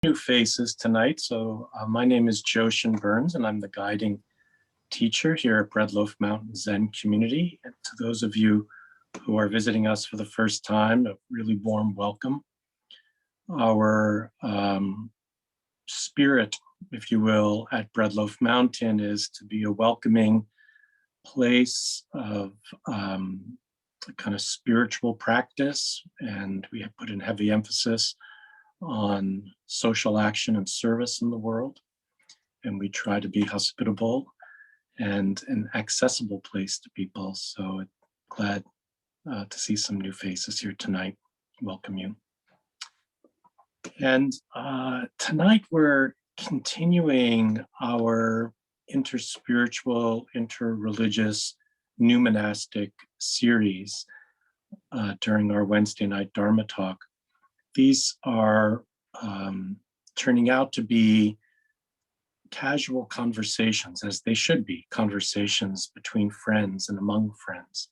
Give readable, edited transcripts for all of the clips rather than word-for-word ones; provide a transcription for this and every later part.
New faces tonight. So my name is Joshin Burns, and I'm the guiding teacher here at Breadloaf Mountain Zen Community. And to those of you who are visiting us for the first time, a really warm welcome. Our spirit, if you will, at Breadloaf Mountain is to be a welcoming place of a kind of spiritual practice, and we have put in heavy emphasis on social action and service in the world. And we try to be hospitable and an accessible place to people. So glad to see some new faces here tonight. Welcome you. And tonight we're continuing our interspiritual, interreligious, new monastic series during our Wednesday night Dharma talk. These are turning out to be casual conversations, as they should be, conversations between friends and among friends.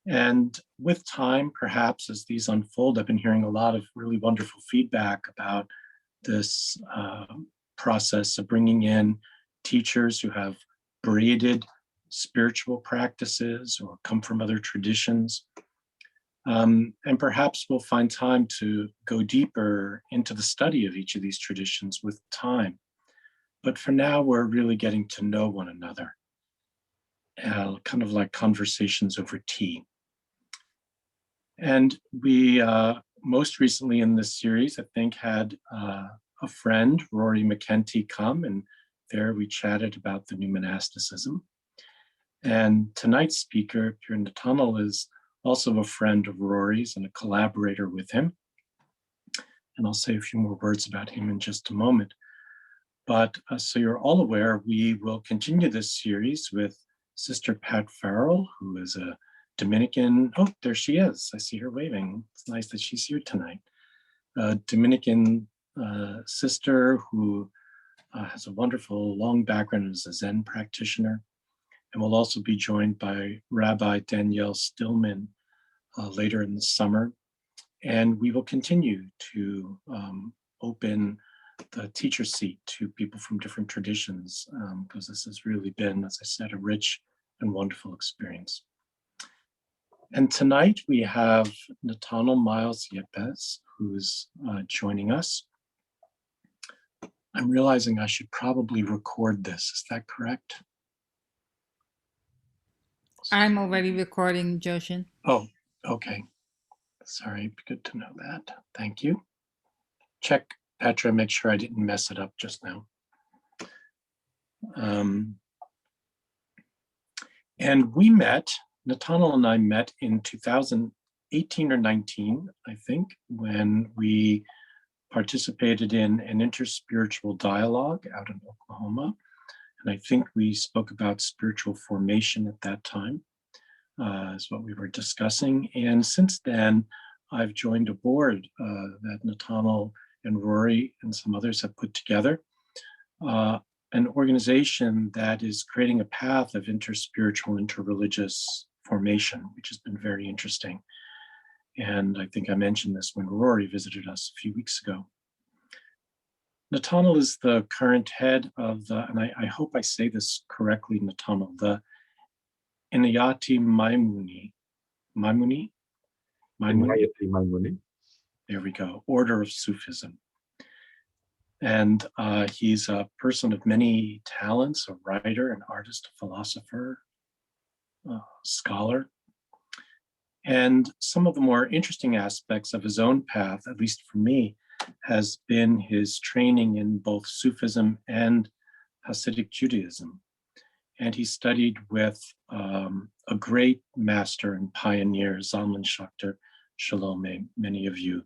And with time, perhaps as these unfold, I've been hearing a lot of really wonderful feedback about this process of bringing in teachers who have braided spiritual practices or come from other traditions. And perhaps we'll find time to go deeper into the study of each of these traditions with time. But for now, we're really getting to know one another, kind of like conversations over tea. And we most recently in this series, I think, had a friend, Rory McKenty, come, and there we chatted about the new monasticism. And tonight's speaker, Netanel, is also a friend of Rory's and a collaborator with him. And I'll say a few more words about him in just a moment. But so you're all aware, we will continue this series with Sister Pat Farrell, who is a Dominican, oh, there she is. I see her waving. It's nice that she's here tonight. A Dominican sister who has a wonderful long background as a Zen practitioner. And we'll also be joined by Rabbi Danielle Stillman later in the summer. And we will continue to open the teacher seat to people from different traditions, because this has really been, as I said, a rich and wonderful experience. And tonight we have Netanel Miles Yepes, who's joining us. I'm realizing I should probably record this. Is that correct? I'm already recording, Joshin. Oh, okay. Sorry, good to know that. Thank you. Check, Petra, make sure I didn't mess it up just now. And we met, Netanel and I met in 2018 or 19, I think, when we participated in an interspiritual dialogue out in Oklahoma. And I think we spoke about spiritual formation at that time, is what we were discussing. And since then, I've joined a board that Netanel and Rory and some others have put together, an organization that is creating a path of interspiritual, interreligious formation, which has been very interesting. And I think I mentioned this when Rory visited us a few weeks ago. Netanel is the current head of the, and I hope I say this correctly, Netanel, the Inayati-Maimuni. Inayati-Maimuni. There we go, Order of Sufism. And he's a person of many talents, a writer, an artist, a philosopher, scholar. And some of the more interesting aspects of his own path, at least for me, has been his training in both Sufism and Hasidic Judaism. And he studied with a great master and pioneer, Zalman Schachter Shalom. Many of you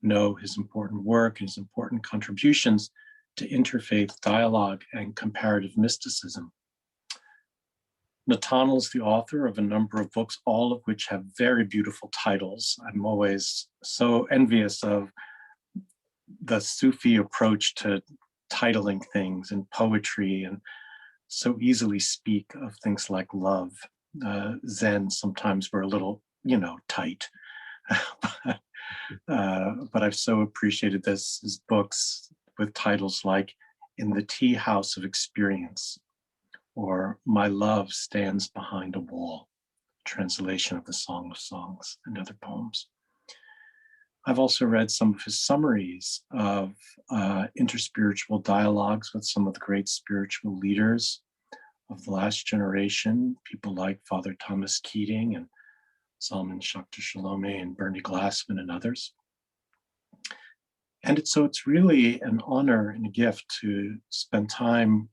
know his important work, his important contributions to interfaith dialogue and comparative mysticism. Netanel is the author of a number of books, all of which have very beautiful titles. I'm always so envious of the Sufi approach to titling things in poetry, and so easily speak of things like love. Zen sometimes were a little, tight. But I've so appreciated his books with titles like In the Tea House of Experience or My Love Stands Behind a Wall, translation of the Song of Songs and other poems. I've also read some of his summaries of interspiritual dialogues with some of the great spiritual leaders of the last generation, people like Father Thomas Keating and Salman Shakhtar Shalome and Bernie Glassman and others. And it's really an honor and a gift to spend time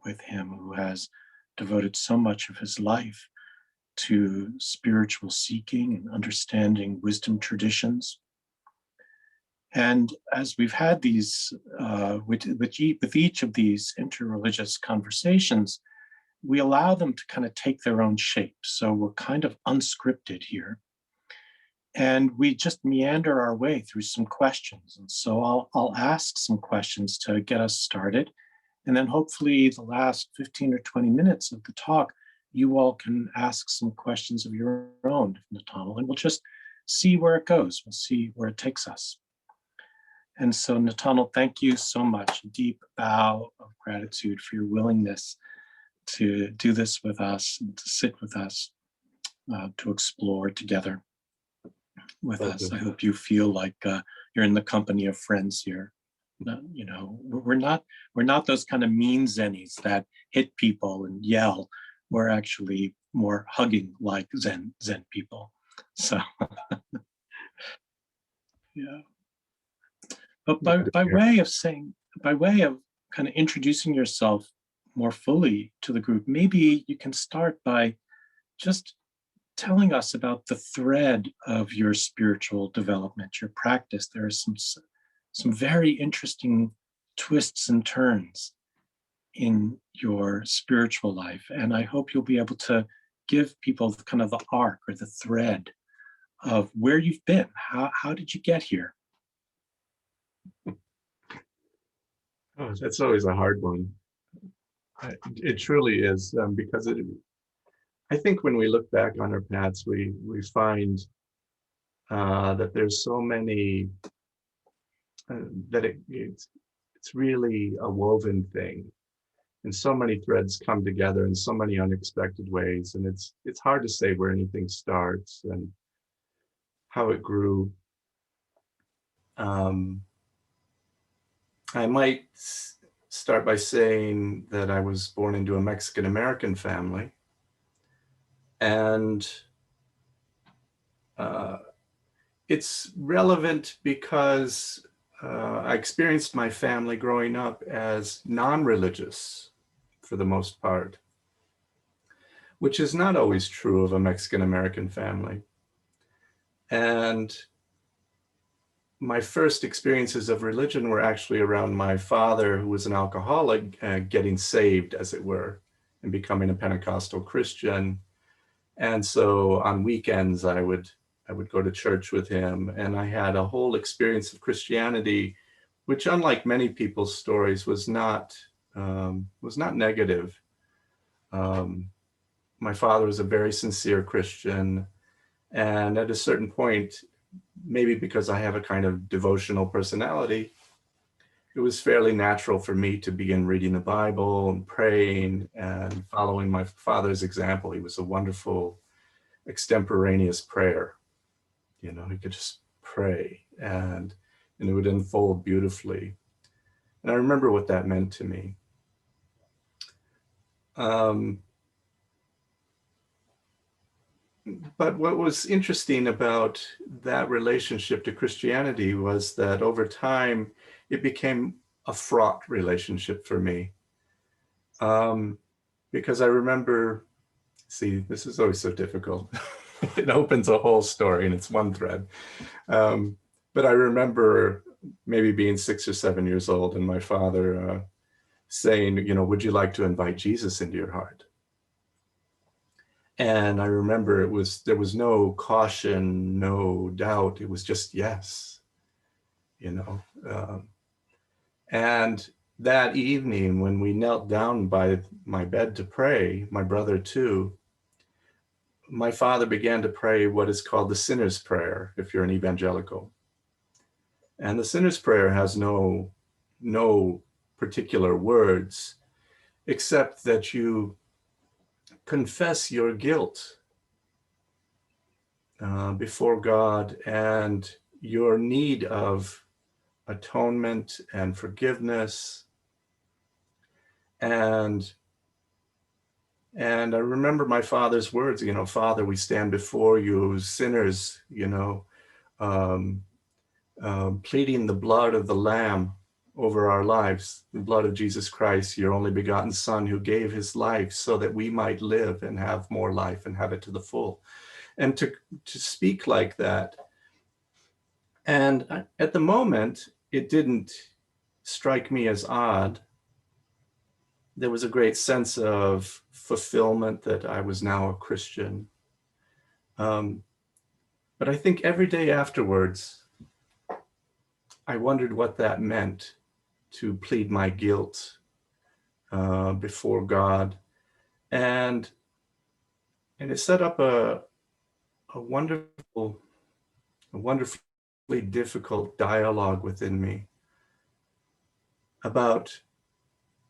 with him, who has devoted so much of his life to spiritual seeking and understanding wisdom traditions. And as we've had these, with each of these interreligious conversations, we allow them to kind of take their own shape. So we're kind of unscripted here. And we just meander our way through some questions. And so I'll ask some questions to get us started. And then hopefully the last 15 or 20 minutes of the talk, you all can ask some questions of your own, Netanel, and we'll just see where it goes. We'll see where it takes us. And so, Netanel, thank you so much. A deep bow of gratitude for your willingness to do this with us and to sit with us, to explore together with us. I hope you feel like you're in the company of friends here. You know, we're not those kind of mean zennies that hit people and yell. We're actually more hugging like Zen people. So, yeah. But by way of kind of introducing yourself more fully to the group, maybe you can start by just telling us about the thread of your spiritual development, your practice. There are some very interesting twists and turns in your spiritual life, and I hope you'll be able to give people kind of the arc or the thread of where you've been. How did you get here? Oh, that's always a hard one. It truly is, because I think when we look back on our paths, we find that there's so many, that it's really a woven thing, and so many threads come together in so many unexpected ways, and it's hard to say where anything starts and how it grew. I might start by saying that I was born into a Mexican-American family, and it's relevant because I experienced my family growing up as non-religious for the most part, which is not always true of a Mexican-American family. And my first experiences of religion were actually around my father, who was an alcoholic, getting saved, as it were, and becoming a Pentecostal Christian. And so on weekends, I would go to church with him, and I had a whole experience of Christianity, which, unlike many people's stories, was not negative. My father was a very sincere Christian, and at a certain point, maybe because I have a kind of devotional personality, it was fairly natural for me to begin reading the Bible and praying and following my father's example. He was a wonderful extemporaneous prayer. You know, he could just pray and it would unfold beautifully. And I remember what that meant to me. But what was interesting about that relationship to Christianity was that over time, it became a fraught relationship for me. Because I remember, see, this is always so difficult. It opens a whole story and it's one thread. But I remember maybe being 6 or 7 years old and my father saying, you know, would you like to invite Jesus into your heart? And I remember there was no caution, no doubt. It was just yes, you know. And that evening when we knelt down by my bed to pray, my brother too, my father began to pray what is called the sinner's prayer, if you're an evangelical. And the sinner's prayer has no particular words, except that you confess your guilt before God and your need of atonement and forgiveness. And I remember my father's words, Father, we stand before you sinners, pleading the blood of the Lamb over our lives, the blood of Jesus Christ, your only begotten Son, who gave his life so that we might live and have more life and have it to the full. And to speak like that. And at the moment, it didn't strike me as odd. There was a great sense of fulfillment that I was now a Christian. But I think every day afterwards, I wondered what that meant, to plead my guilt before God. And it set up a wonderfully difficult dialogue within me about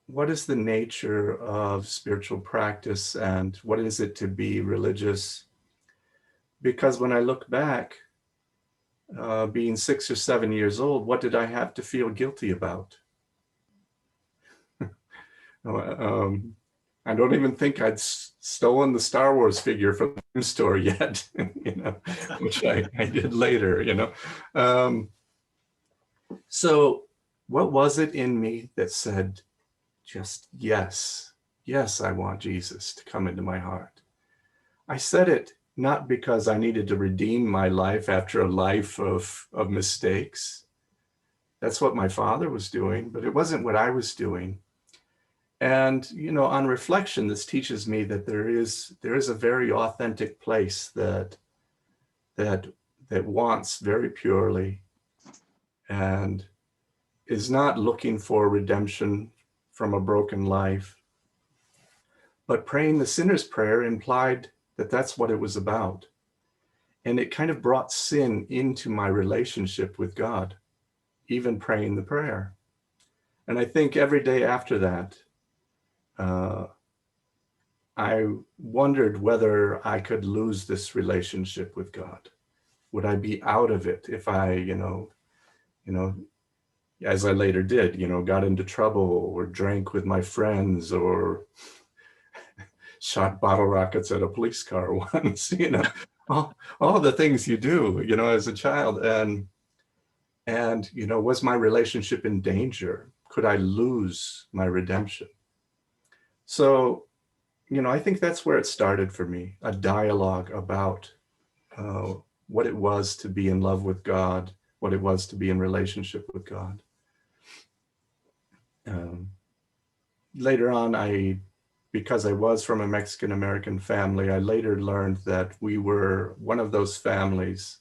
what is the nature of spiritual practice and what is it to be religious? Because when I look back, being 6 or 7 years old, what did I have to feel guilty about? I don't even think I'd stolen the Star Wars figure from the store yet, which I did later, So what was it in me that said, just yes, I want Jesus to come into my heart? I said it not because I needed to redeem my life after a life of mistakes. That's what my father was doing, but it wasn't what I was doing. And, on reflection, this teaches me that there is a very authentic place that wants very purely and is not looking for redemption from a broken life. But praying the sinner's prayer implied that that's what it was about. And it kind of brought sin into my relationship with God, even praying the prayer. And I think every day after that, I wondered whether I could lose this relationship with God. Would I be out of it if I, as I later did, got into trouble or drank with my friends or shot bottle rockets at a police car once, all the things you do, as a child. And, was my relationship in danger? Could I lose my redemption? So, I think that's where it started for me, a dialogue about what it was to be in love with God, what it was to be in relationship with God. Later on, because I was from a Mexican-American family, I later learned that we were one of those families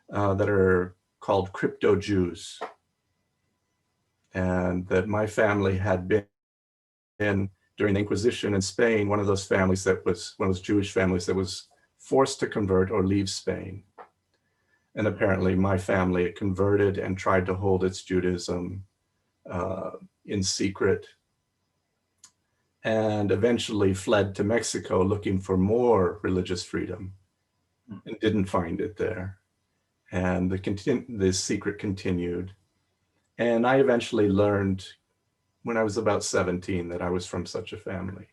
that are called crypto Jews. And that my family had been during the Inquisition in Spain, one of those families that was one of those Jewish families that was forced to convert or leave Spain. And apparently my family had converted and tried to hold its Judaism in secret, and eventually fled to Mexico looking for more religious freedom and didn't find it there. And the secret continued. And I eventually learned when I was about 17 that I was from such a family,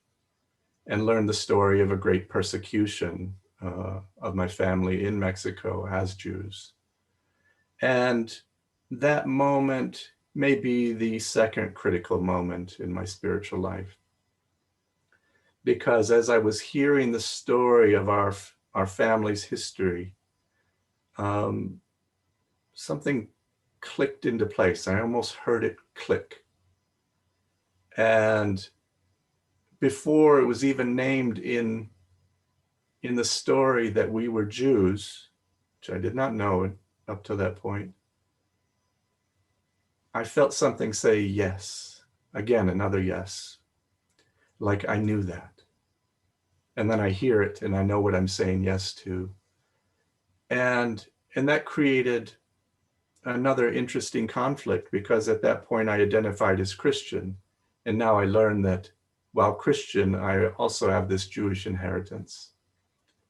and learned the story of a great persecution of my family in Mexico as Jews. And that moment may be the second critical moment in my spiritual life. Because as I was hearing the story of our family's history, something clicked into place. I almost heard it click. And before it was even named in the story that we were Jews, which I did not know up to that point, I felt something say yes. Again, another yes. Like I knew that. And then I hear it and I know what I'm saying yes to. And that created another interesting conflict, because at that point I identified as Christian. And now I learned that while Christian, I also have this Jewish inheritance.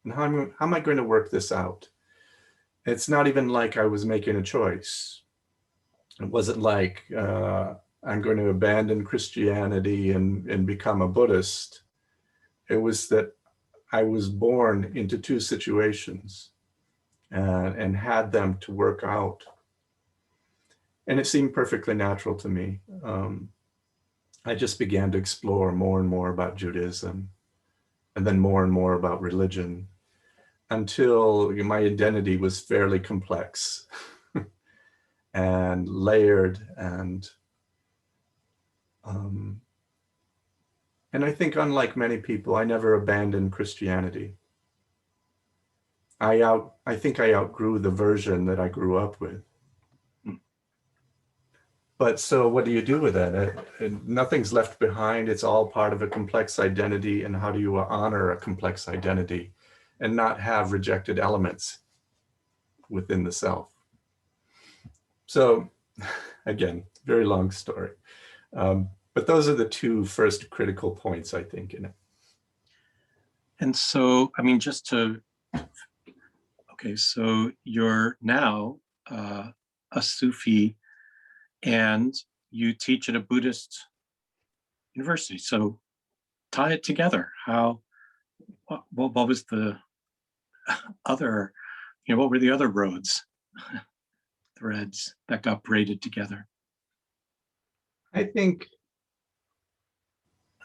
And how am I going to work this out? It's not even like I was making a choice. It wasn't like I'm going to abandon Christianity and become a Buddhist. It was that I was born into two situations and had them to work out. And it seemed perfectly natural to me. I just began to explore more and more about Judaism, and then more and more about religion, until my identity was fairly complex and layered. And I think, unlike many people, I never abandoned Christianity. I think I outgrew the version that I grew up with. But so what do you do with that? Nothing's left behind. It's all part of a complex identity. And how do you honor a complex identity and not have rejected elements within the self? So again, very long story. But those are the two first critical points, I think, in it. And so, I mean, okay, so you're now a Sufi and you teach at a Buddhist university. So tie it together. What was the other, what were the other roads, threads that got braided together? I think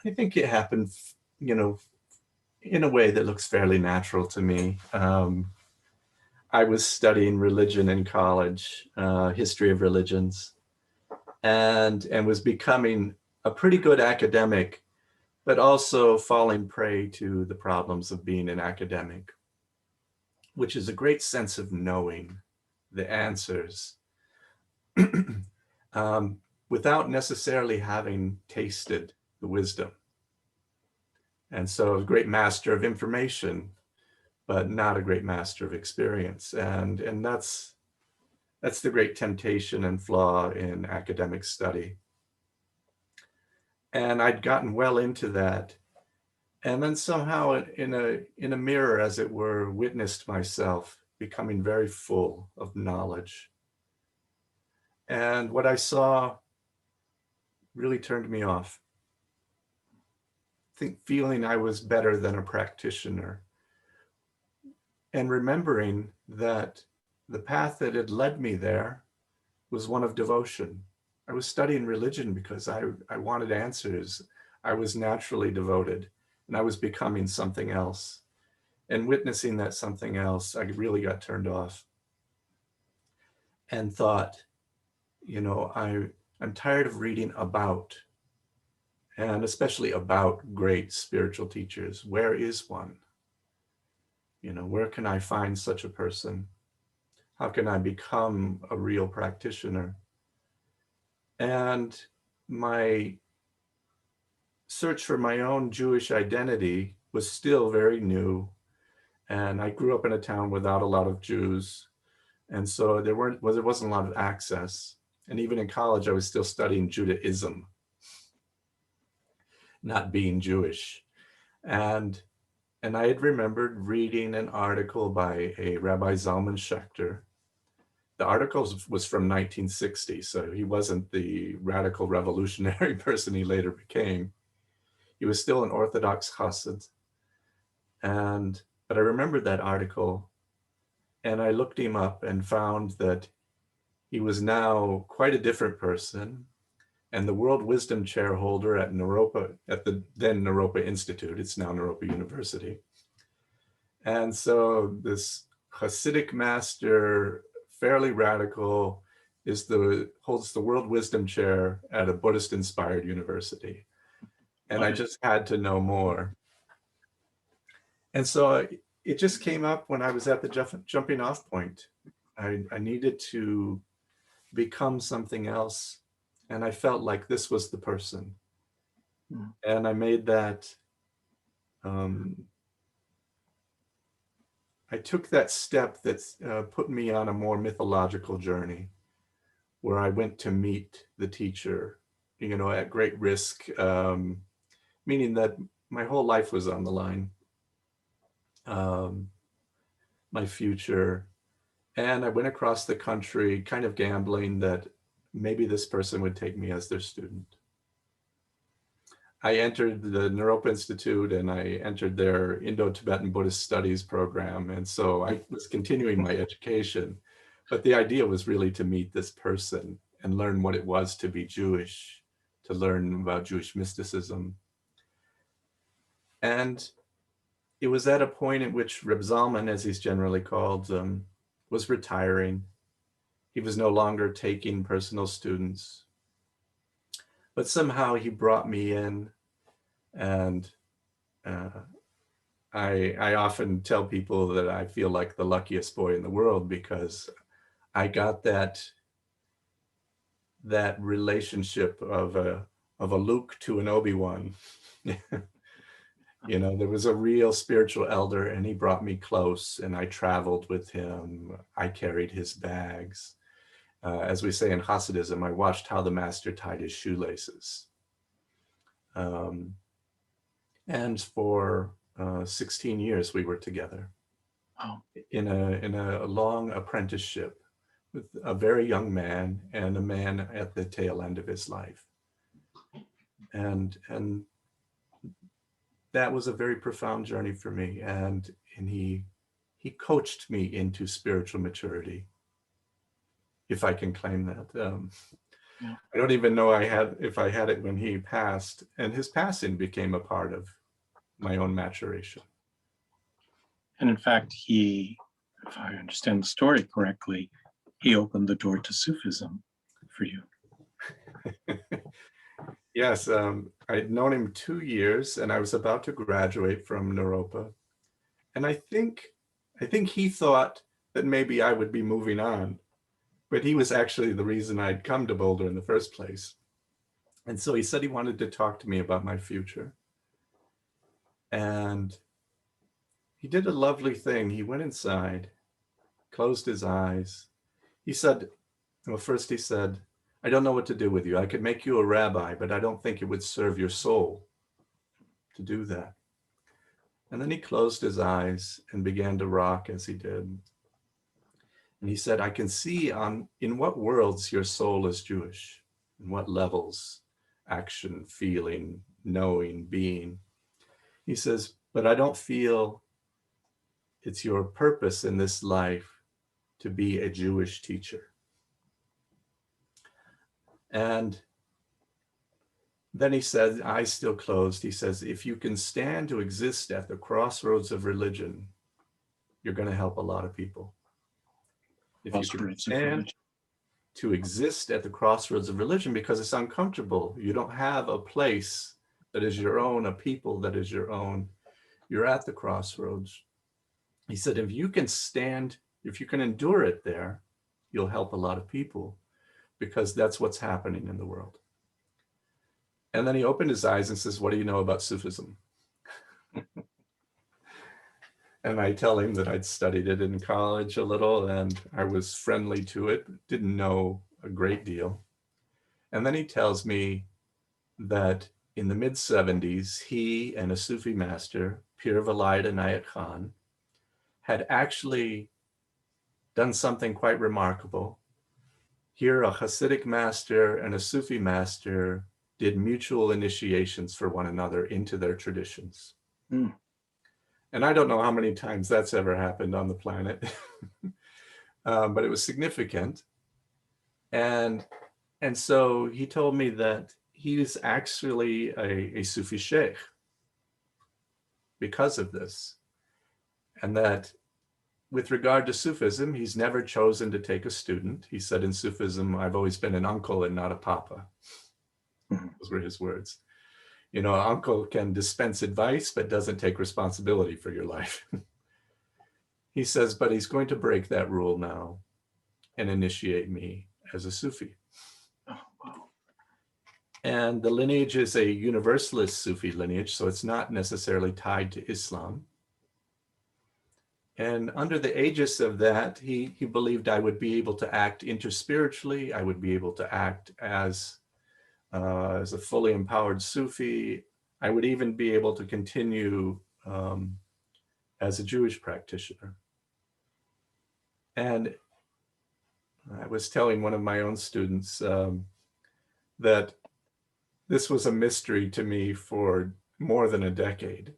it happened, in a way that looks fairly natural to me. I was studying religion in college, history of religions, and was becoming a pretty good academic, but also falling prey to the problems of being an academic, which is a great sense of knowing the answers without necessarily having tasted the wisdom. And so a great master of information, but not a great master of experience. And that's the great temptation and flaw in academic study. And I'd gotten well into that. And then somehow in a mirror, as it were, witnessed myself becoming very full of knowledge. And what I saw really turned me off. Feeling I was better than a practitioner. And remembering that the path that had led me there was one of devotion. I was studying religion because I wanted answers. I was naturally devoted, and I was becoming something else. And witnessing that something else, I really got turned off and thought, I'm tired of reading about, and especially about great spiritual teachers. Where is one? Where can I find such a person? How can I become a real practitioner? And my search for my own Jewish identity was still very new. And I grew up in a town without a lot of Jews. And so there wasn't a lot of access. And even in college, I was still studying Judaism, not being Jewish. And I had remembered reading an article by a Rabbi Zalman Schachter. The article was from 1960, so he wasn't the radical revolutionary person he later became. He was still an Orthodox Chassid. But I remembered that article, and I looked him up and found that he was now quite a different person, and the World Wisdom Chair holder at the then Naropa Institute. It's now Naropa University. And so this Hasidic master, fairly radical, holds the World Wisdom Chair at a Buddhist-inspired university. And I just had to know more. And so it just came up when I was at the jumping off point. I needed to become something else. And I felt like this was the person. Mm. And I made that, I took that step that's put me on a more mythological journey. where I went to meet the teacher, at great risk, meaning that my whole life was on the line, my future. And I went across the country kind of gambling that maybe this person would take me as their student. I entered the Naropa Institute and I entered their Indo-Tibetan Buddhist Studies program. And so I was continuing my education, but the idea was really to meet this person and learn what it was to be Jewish, to learn about Jewish mysticism. And it was at a point at which Reb Zalman, as he's generally called, was retiring. He was no longer taking personal students, but somehow he brought me in. And I often tell people that I feel like the luckiest boy in the world because I got that relationship of a Luke to an Obi-Wan. There was a real spiritual elder and he brought me close and I traveled with him. I carried his bags. As we say in Hasidism, I watched how the master tied his shoelaces. And for 16 years we were together. Wow. in a long apprenticeship with a very young man and a man at the tail end of his life. And that was a very profound journey for me. And he coached me into spiritual maturity, if I can claim that. Yeah. I don't even know if I had it when he passed, and his passing became a part of my own maturation. And in fact, he, if I understand the story correctly, he opened the door to Sufism for you. Yes, I'd known him 2 years and I was about to graduate from Naropa. And I think he thought that maybe I would be moving on, but he was actually the reason I'd come to Boulder in the first place. And so he said he wanted to talk to me about my future. And he did a lovely thing. He went inside, closed his eyes. He said, well, first he said, I don't know what to do with you. I could make you a rabbi, but I don't think it would serve your soul to do that. And then he closed his eyes and began to rock as he did. And he said, I can see in what worlds your soul is Jewish, in what levels, action, feeling, knowing, being. He says, but I don't feel it's your purpose in this life to be a Jewish teacher. And then he said, eyes still closed, he says, if you can stand to exist at the crossroads of religion, you're going to help a lot of people. If you can stand to exist at the crossroads of religion, because it's uncomfortable, you don't have a place that is your own, a people that is your own, you're at the crossroads. He said, if you can stand, if you can endure it there, you'll help a lot of people, because that's what's happening in the world. And then he opened his eyes and says, what do you know about Sufism? And I tell him that I'd studied it in college a little and I was friendly to it, didn't know a great deal. And then he tells me that in the mid-70s, he and a Sufi master, Pir Vilayat Inayat Khan, had actually done something quite remarkable. Here, a Hasidic master and a Sufi master did mutual initiations for one another into their traditions. Mm. And I don't know how many times that's ever happened on the planet, but it was significant. And so he told me that he is actually a Sufi sheikh because of this. And that with regard to Sufism, he's never chosen to take a student. He said, in Sufism, I've always been an uncle and not a papa. Those were his words. An uncle can dispense advice, but doesn't take responsibility for your life. He says, but he's going to break that rule now and initiate me as a Sufi. Oh, wow. And the lineage is a universalist Sufi lineage, so it's not necessarily tied to Islam. And under the aegis of that, he believed I would be able to act interspiritually. I would be able to act as a fully empowered Sufi. I would even be able to continue as a Jewish practitioner. And I was telling one of my own students that this was a mystery to me for more than a decade.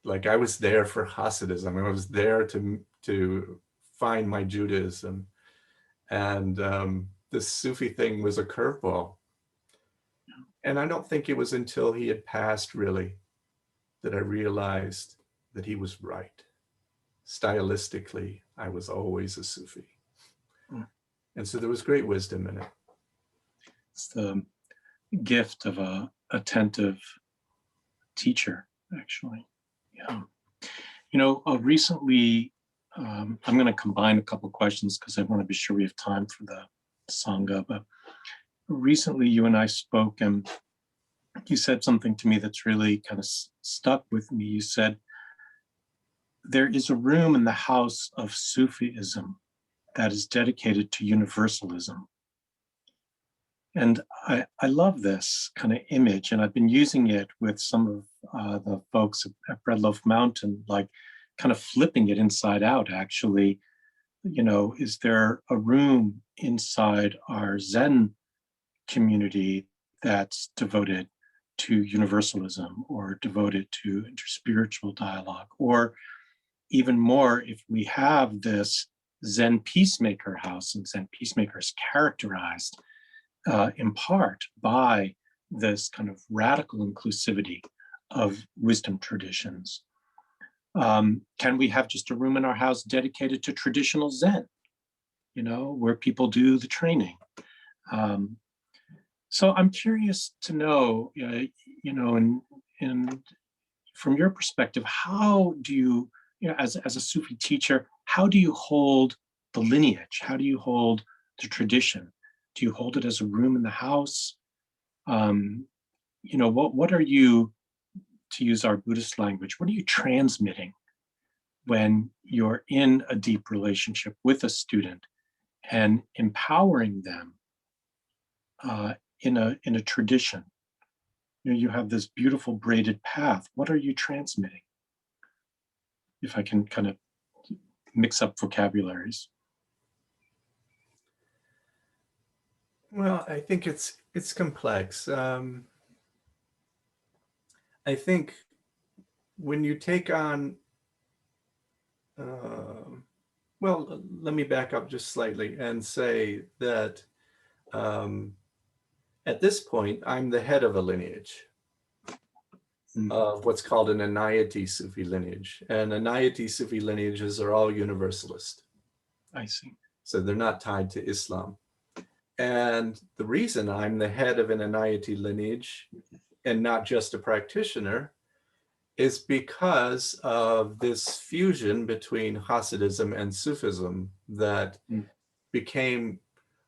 Like, I was there for Hasidism. I was there to find my Judaism. And this Sufi thing was a curveball. And I don't think it was until he had passed, really, that I realized that he was right. Stylistically, I was always a Sufi. And so there was great wisdom in it. It's the gift of a attentive teacher, actually. Yeah. You know, recently, I'm going to combine a couple questions because I want to be sure we have time for the Sangha. But recently, you and I spoke, and you said something to me that's really kind of stuck with me. You said, there is a room in the house of Sufism that is dedicated to universalism. And I love this kind of image, and I've been using it with some of the folks at Breadloaf Mountain, like kind of flipping it inside out, actually. You know, is there a room inside our Zen community that's devoted to universalism or devoted to interspiritual dialogue? Or even more, if we have this Zen peacemaker house, and Zen peacemaker is characterized in part by this kind of radical inclusivity of wisdom traditions. Can we have just a room in our house dedicated to traditional Zen, you know, where people do the training? So I'm curious to know, you know, and from your perspective, how do you, you know, as a Sufi teacher, how do you hold the lineage? How do you hold the tradition? Do you hold it as a room in the house? You know, what are you, to use our Buddhist language, what are you transmitting when you're in a deep relationship with a student and empowering them in a tradition? You know, you have this beautiful braided path. What are you transmitting? If I can kind of mix up vocabularies. Well, I think it's complex. I think when you take on, well, let me back up just slightly and say that at this point, I'm the head of a lineage of what's called an Inayati Sufi lineage. And Inayati Sufi lineages are all universalist. I see. So they're not tied to Islam. And the reason I'm the head of an Inayati lineage and not just a practitioner is because of this fusion between Hasidism and Sufism that became,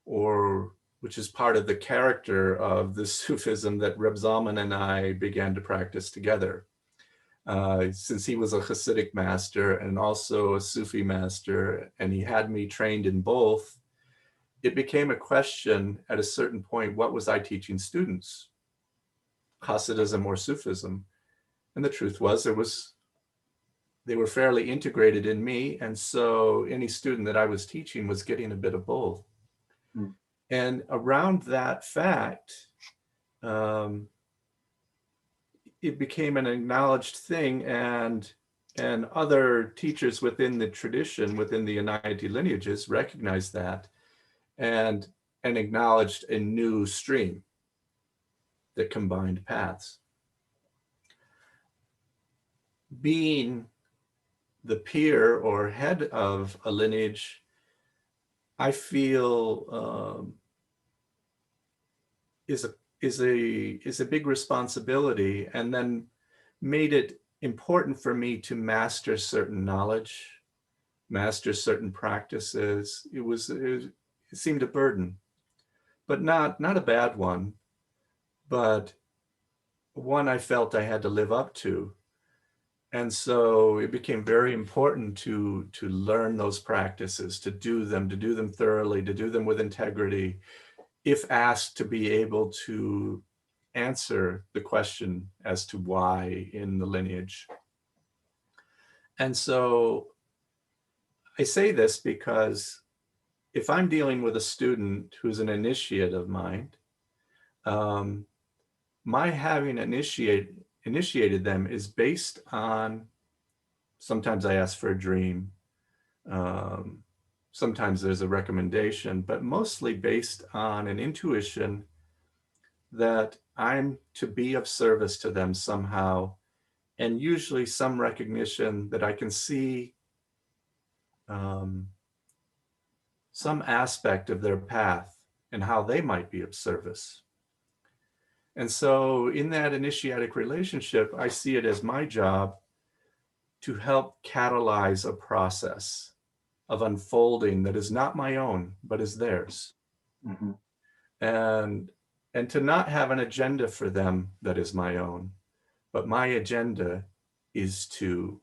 or which is part of the character of the Sufism that Reb Zalman and I began to practice together. Since he was a Hasidic master and also a Sufi master, and he had me trained in both, it became a question at a certain point, what was I teaching students? Hasidism or Sufism? And the truth was, they were fairly integrated in me. And so any student that I was teaching was getting a bit of both. And around that fact, it became an acknowledged thing, and other teachers within the tradition, within the Inayati lineages, recognized that and acknowledged a new stream that combined paths. Being the peer or head of a lineage, I feel is a big responsibility, and then made it important for me to master certain knowledge, master certain practices. It seemed a burden, but not a bad one, but one I felt I had to live up to. And so it became very important to learn those practices, to do them thoroughly, to do them with integrity, if asked, to be able to answer the question as to why in the lineage. And so I say this because if I'm dealing with a student who's an initiate of mine, my having initiated them is based on, sometimes I ask for a dream, sometimes there's a recommendation, but mostly based on an intuition that I'm to be of service to them somehow, and usually some recognition that I can see some aspect of their path and how they might be of service. And so in that initiatic relationship, I see it as my job to help catalyze a process of unfolding that is not my own, but is theirs. Mm-hmm. And to not have an agenda for them that is my own, but my agenda is to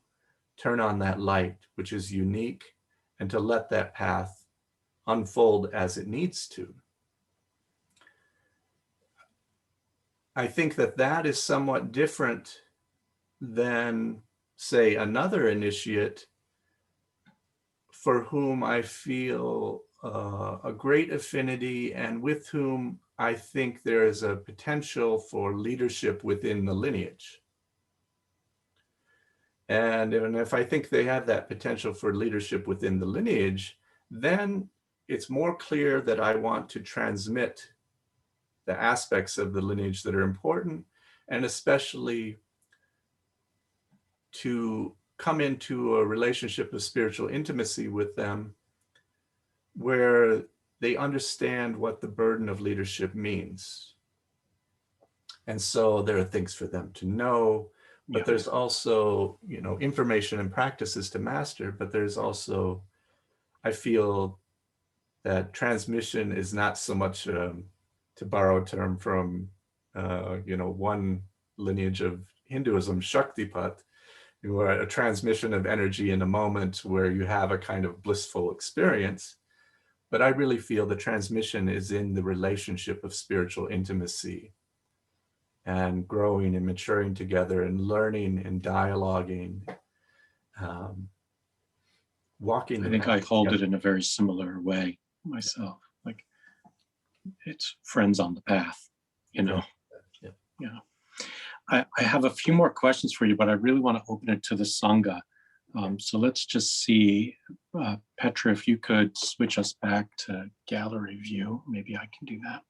turn on that light, which is unique, and to let that path unfold as it needs to. I think that that is somewhat different than, say, another initiate for whom I feel a great affinity and with whom I think there is a potential for leadership within the lineage. And if I think they have that potential for leadership within the lineage, then it's more clear that I want to transmit the aspects of the lineage that are important, and especially to come into a relationship of spiritual intimacy with them where they understand what the burden of leadership means. And so there are things for them to know, but there's also, information and practices to master, but there's also, I feel that transmission is not so much, to borrow a term from, one lineage of Hinduism, Shaktipat, where a transmission of energy in a moment where you have a kind of blissful experience. But I really feel the transmission is in the relationship of spiritual intimacy and growing and maturing together and learning and dialoguing, walking. I think I hold it in a very similar way myself. Like, it's friends on the path, Yeah. I have a few more questions for you, but I really want to open it to the Sangha. So let's just see, Petra, if you could switch us back to gallery view, maybe I can do that.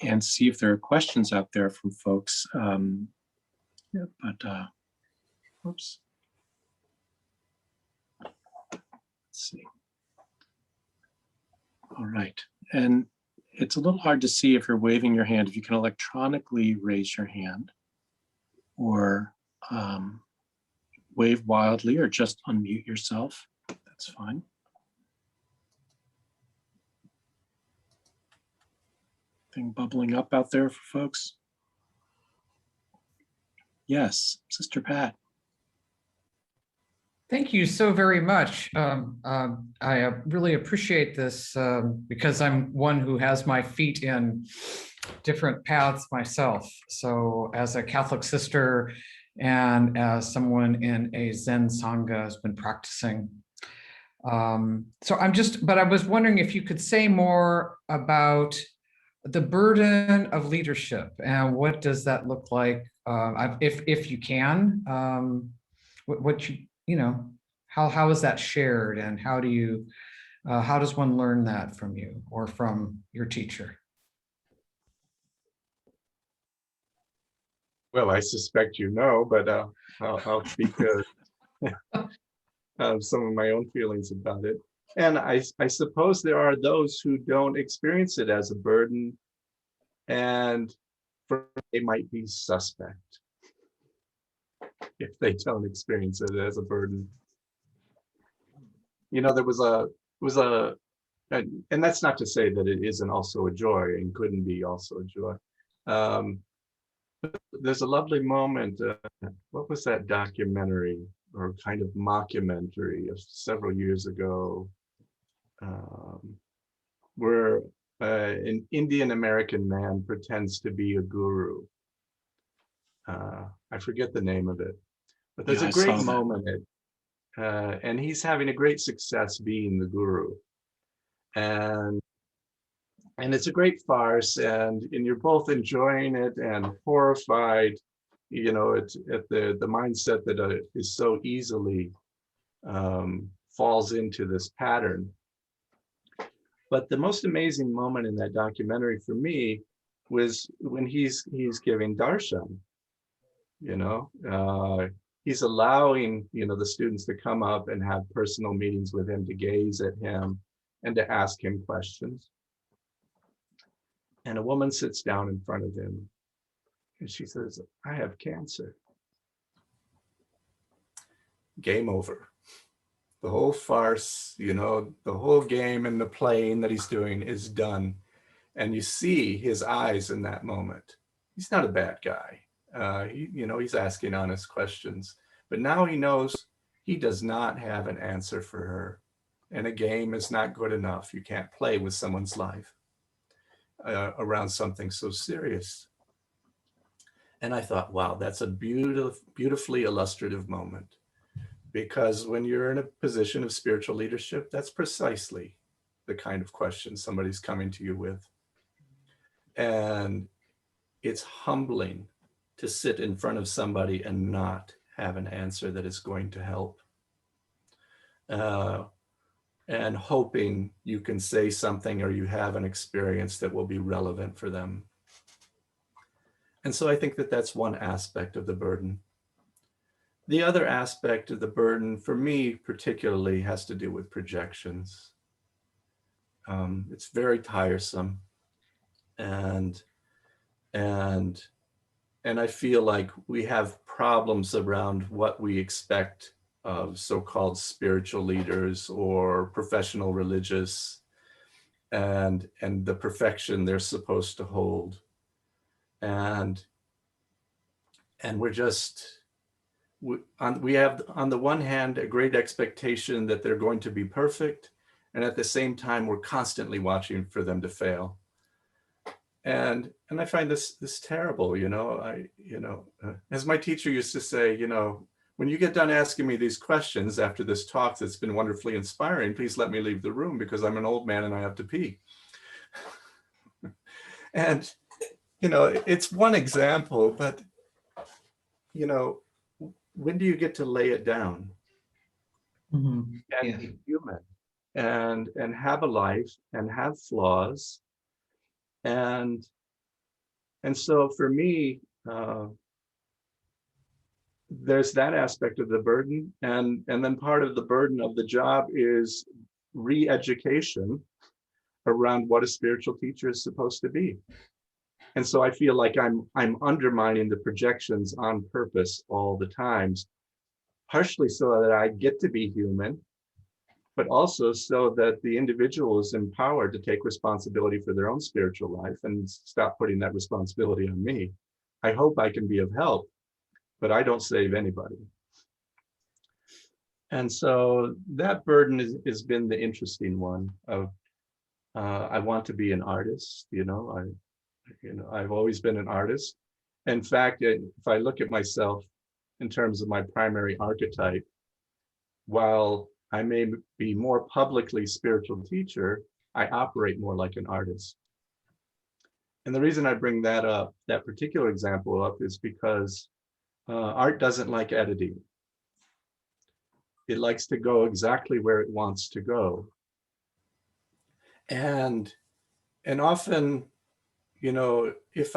And see if there are questions out there from folks. Whoops. Let's see. All right. And it's a little hard to see if you're waving your hand. If you can electronically raise your hand or wave wildly or just unmute yourself, that's fine. Thing bubbling up out there for folks? Yes, Sister Pat. Thank you so very much. I really appreciate this because I'm one who has my feet in different paths myself. So as a Catholic sister and as someone in a Zen Sangha has been practicing. So but I was wondering if you could say more about the burden of leadership and what does that look like, if you can, how is that shared, and how does one learn that from you or from your teacher? Well, I suspect but I'll speak some of my own feelings about it. And I suppose there are those who don't experience it as a burden, and they might be suspect if they don't experience it as a burden. There was a, and that's not to say that it isn't also a joy and couldn't be also a joy. there's a lovely moment. What was that documentary or kind of mockumentary of several years ago, where an Indian American man pretends to be a guru? I forget the name of it, but there's Yeah, a I great saw that. moment, and he's having a great success being the guru, and it's a great farce, and you're both enjoying it and horrified, at the mindset that is so easily falls into this pattern. But the most amazing moment in that documentary for me was when he's giving darshan. He's allowing the students to come up and have personal meetings with him, to gaze at him and to ask him questions. And a woman sits down in front of him and she says, "I have cancer." Game over. The whole farce, the whole game and the playing that he's doing is done. And you see his eyes in that moment. He's not a bad guy. He's asking honest questions, but now he knows he does not have an answer for her. And a game is not good enough. You can't play with someone's life around something so serious. And I thought, wow, that's a beautifully illustrative moment. Because when you're in a position of spiritual leadership, that's precisely the kind of question somebody's coming to you with. And it's humbling to sit in front of somebody and not have an answer that is going to help. And hoping you can say something or you have an experience that will be relevant for them. And so I think that that's one aspect of the burden. The other aspect of the burden, for me particularly, has to do with projections. It's very tiresome, and I feel like we have problems around what we expect of so-called spiritual leaders or professional religious, and the perfection they're supposed to hold, and we have on the one hand a great expectation that they're going to be perfect, and at the same time we're constantly watching for them to fail. And I find this terrible. As my teacher used to say, when you get done asking me these questions after this talk that's been wonderfully inspiring, please let me leave the room because I'm an old man and I have to pee. And it's one example, but when do you get to lay it down and be human and have a life and have flaws? And so for me, there's that aspect of the burden. And then part of the burden of the job is re-education around what a spiritual teacher is supposed to be. And so I feel like I'm undermining the projections on purpose all the times, partially so that I get to be human, but also so that the individual is empowered to take responsibility for their own spiritual life and stop putting that responsibility on me. I hope I can be of help, but I don't save anybody. And so that burden has been the interesting one of, I want to be an artist, I've always been an artist. In fact, if I look at myself in terms of my primary archetype, while I may be more publicly spiritual teacher, I operate more like an artist. And the reason I bring that particular example up, is because art doesn't like editing. It likes to go exactly where it wants to go. And often, if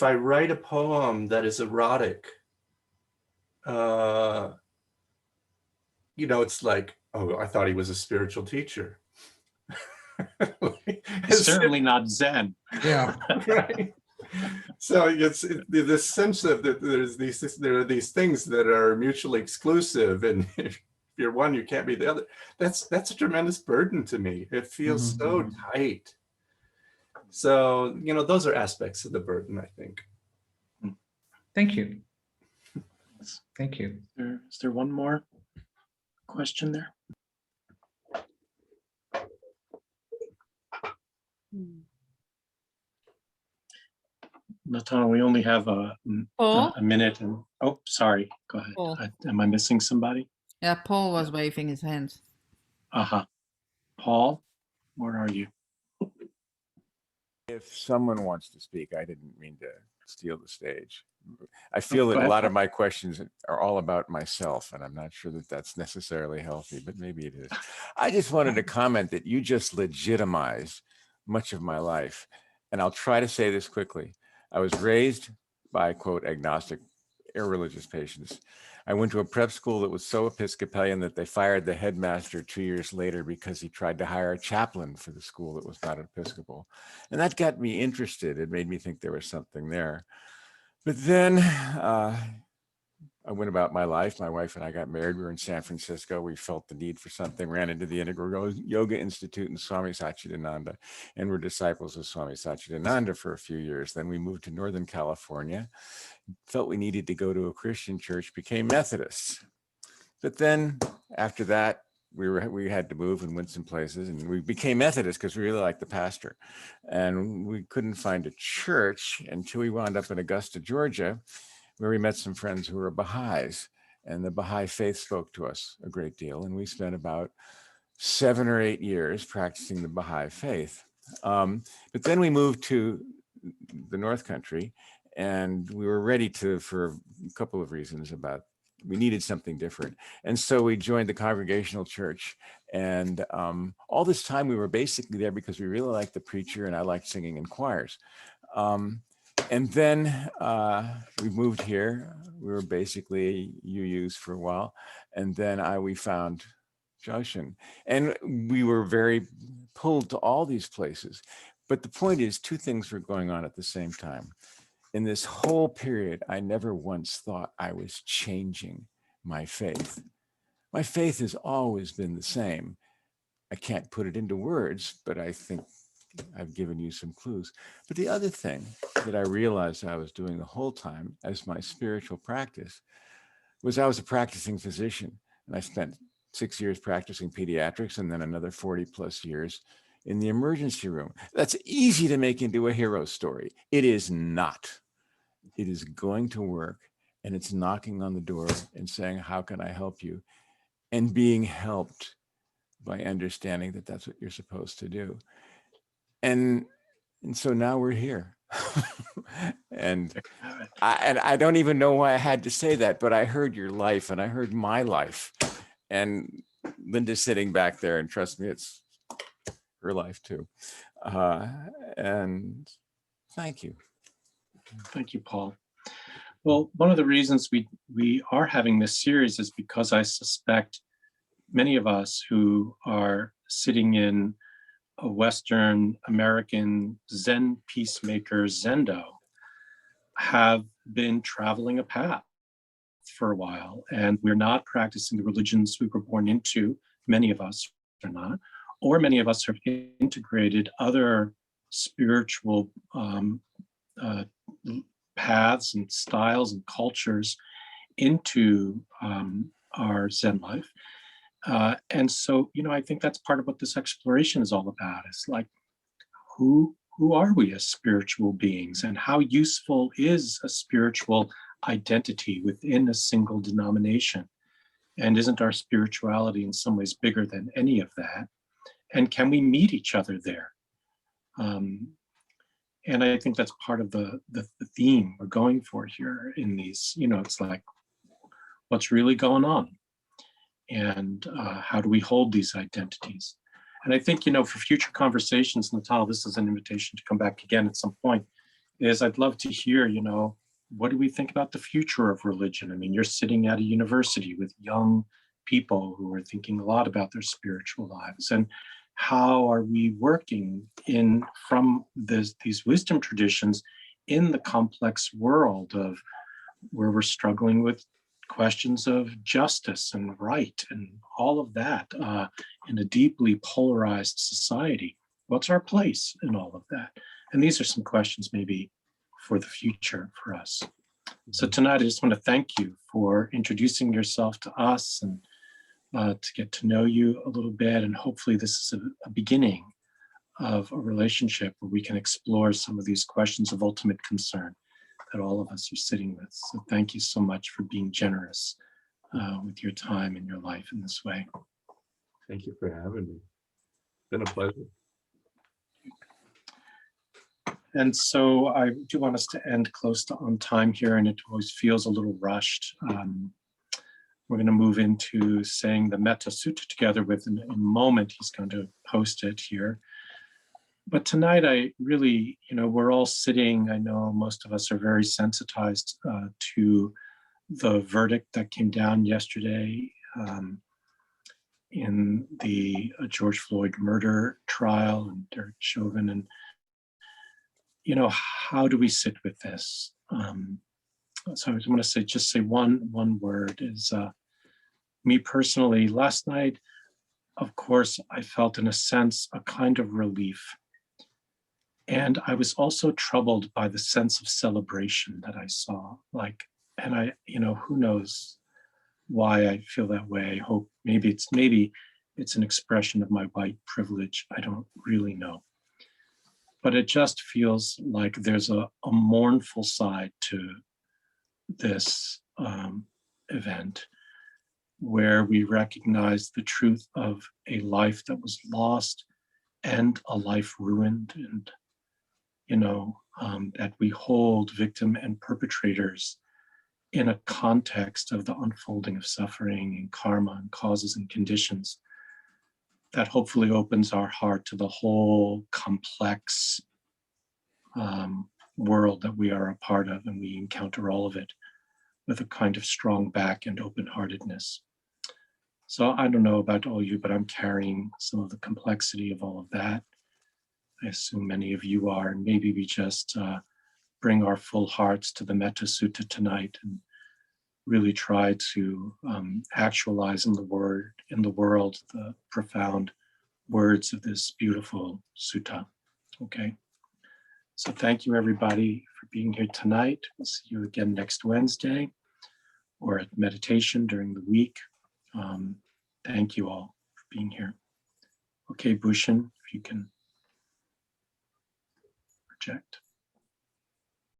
I write a poem that is erotic, it's like, oh, I thought he was a spiritual teacher. It's certainly not Zen. Yeah. Right. So it's this sense of that there are these things that are mutually exclusive, and if you're one, you can't be the other. That's a tremendous burden to me. It feels so tight. So those are aspects of the burden, I think. Thank you. Thank you. Is there one more question there? Netanel, we only have a Paul? minute and, oh, sorry, go ahead. Paul. Am I missing somebody? Yeah, Paul was waving his hand. Paul, where are you? If someone wants to speak, I didn't mean to steal the stage. I feel Go that a ahead. lot of my questions are all about myself, and I'm not sure that that's necessarily healthy, but maybe it is. I just wanted to comment that you just legitimized much of my life. And I'll try to say this quickly. I was raised by, quote, agnostic, irreligious patients. I went to a prep school that was so Episcopalian that they fired the headmaster 2 years later because he tried to hire a chaplain for the school that was not Episcopal. And that got me interested. It made me think there was something there. But then I went about my life. My wife and I got married. We were in San Francisco. We felt the need for something, ran into the Integral Yoga Institute and Swami Satchidananda, and were disciples of Swami Satchidananda for a few years. Then we moved to Northern California, felt we needed to go to a Christian church, became Methodists. But then after that, we had to move and went some places, and we became Methodists because we really liked the pastor. And we couldn't find a church until we wound up in Augusta, Georgia, where we met some friends who were Baha'is, and the Baha'i faith spoke to us a great deal. And we spent about 7 or 8 years practicing the Baha'i faith. But then we moved to the North Country, and we were ready to, for a couple of reasons we needed something different. And so we joined the Congregational Church. And all this time we were basically there because we really liked the preacher, and I liked singing in choirs. And then we moved here. We were basically UUs for a while. And then we found Joshin. And we were very pulled to all these places. But the point is, 2 things were going on at the same time. In this whole period, I never once thought I was changing my faith. My faith has always been the same. I can't put it into words, but I think I've given you some clues. But the other thing that I realized I was doing the whole time as my spiritual practice was I was a practicing physician. And I spent 6 years practicing pediatrics and then another 40 plus years in the emergency room. That's easy to make into a hero story. It is not. It is going to work, and it's knocking on the door and saying, how can I help you? And being helped by understanding that that's what you're supposed to do. And so now we're here. and I don't even know why I had to say that, but I heard your life and I heard my life. And Linda's sitting back there, and trust me, it's her life too. And thank you. Thank you, Paul. Well, one of the reasons we are having this series is because I suspect many of us who are sitting in a Western American Zen peacemaker Zendo have been traveling a path for a while, and we're not practicing the religions we were born into. Many of us are not, or many of us have integrated other spiritual paths and styles and cultures into our Zen life. And so, I think that's part of what this exploration is all about. It's like, who are we as spiritual beings, and how useful is a spiritual identity within a single denomination? And isn't our spirituality in some ways bigger than any of that? And can we meet each other there? And I think that's part of the theme we're going for here in these, it's like, what's really going on? And how do we hold these identities? And I think, for future conversations, Netanel, this is an invitation to come back again at some point, is I'd love to hear, what do we think about the future of religion? I mean, you're sitting at a university with young people who are thinking a lot about their spiritual lives. And how are we working from these wisdom traditions in the complex world of where we're struggling with questions of justice and right and all of that in a deeply polarized society? What's our place in all of that? And these are some questions maybe for the future for us. So tonight, I just want to thank you for introducing yourself to us and to get to know you a little bit. And hopefully this is a beginning of a relationship where we can explore some of these questions of ultimate concern that all of us are sitting with. So thank you so much for being generous with your time and your life in this way. Thank you for having me. It's been a pleasure. And so I do want us to end close to on time here, and it always feels a little rushed. We're going to move into saying the Metta Sutta together with, in a moment, he's going to post it here. But tonight, I really, we're all sitting, I know most of us are very sensitized to the verdict that came down yesterday in the George Floyd murder trial and Derek Chauvin. And how do we sit with this? So I want to just say one word is me personally. Last night, of course, I felt in a sense a kind of relief. And I was also troubled by the sense of celebration that I saw. And I, who knows why I feel that way. I hope maybe it's an expression of my white privilege. I don't really know. But it just feels like there's a mournful side to this event where we recognize the truth of a life that was lost and a life ruined, and that we hold victim and perpetrators in a context of the unfolding of suffering and karma and causes and conditions that hopefully opens our heart to the whole complex world that we are a part of, and we encounter all of it with a kind of strong back and open-heartedness. So I don't know about all you, but I'm carrying some of the complexity of all of that. I assume many of you are, and maybe we just bring our full hearts to the Metta Sutta tonight and really try to actualize in the world the profound words of this beautiful sutta. Okay. So thank you everybody for being here tonight. We'll see you again next Wednesday or at meditation during the week. Thank you all for being here. Okay, Bhushan, if you can project.